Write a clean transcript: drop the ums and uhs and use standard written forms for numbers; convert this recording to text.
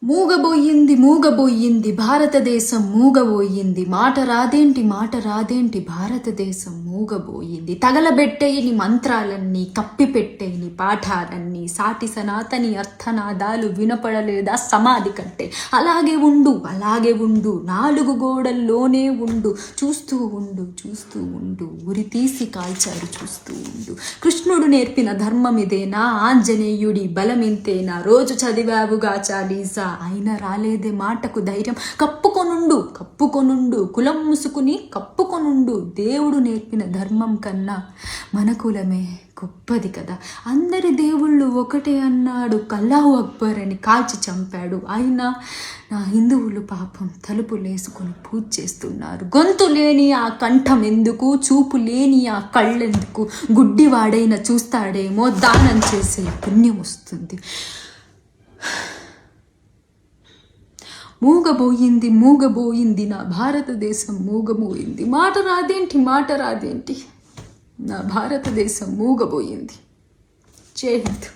మూగబోయింది మూగబోయింది భారతదేశం మూగబోయింది, మాట రాదేంటి భారతదేశం మూగబోయింది. తగలబెట్టేయని మంత్రాలన్నీ, కప్పిపెట్టేయని పాఠాలన్నీ, సాటి సనాతని అర్థనాదాలు వినపడలేదా సమాధి కట్టే. అలాగే ఉండు నాలుగు గోడల్లోనే ఉండు, చూస్తూ ఉండు ఉరి తీసి కాల్చారు చూస్తూ ఉండు. కృష్ణుడు నేర్పిన ధర్మం ఇదేనా, ఆంజనేయుడి బలమింతేనా, రోజు చదివావుగా చాలీసా అయినా రాలేదే మాటకు ధైర్యం. కప్పుకొనుండు కులం ముసుకుని కప్పుకొనుండు, దేవుడు నేర్పిన ధర్మం కన్నా మన కులమే గొప్పది కదా. అందరి దేవుళ్ళు ఒకటే అన్నాడు, అల్లాహు అక్బర్ అని కాల్చి చంపాడు. అయినా నా హిందువులు పాపం తలుపులేసుకుని పూజ చేస్తున్నారు. గొంతు లేని ఆ కంఠం ఎందుకు, చూపు లేని ఆ కళ్ళెందుకు, గుడ్డివాడైన చూస్తాడేమో, దానం చేసే పుణ్యం వస్తుంది. మూగబోయింది నా భారతదేశం మూగబోయింది, మాట రాదేంటి నా భారతదేశం మూగబోయింది. జై హింద్.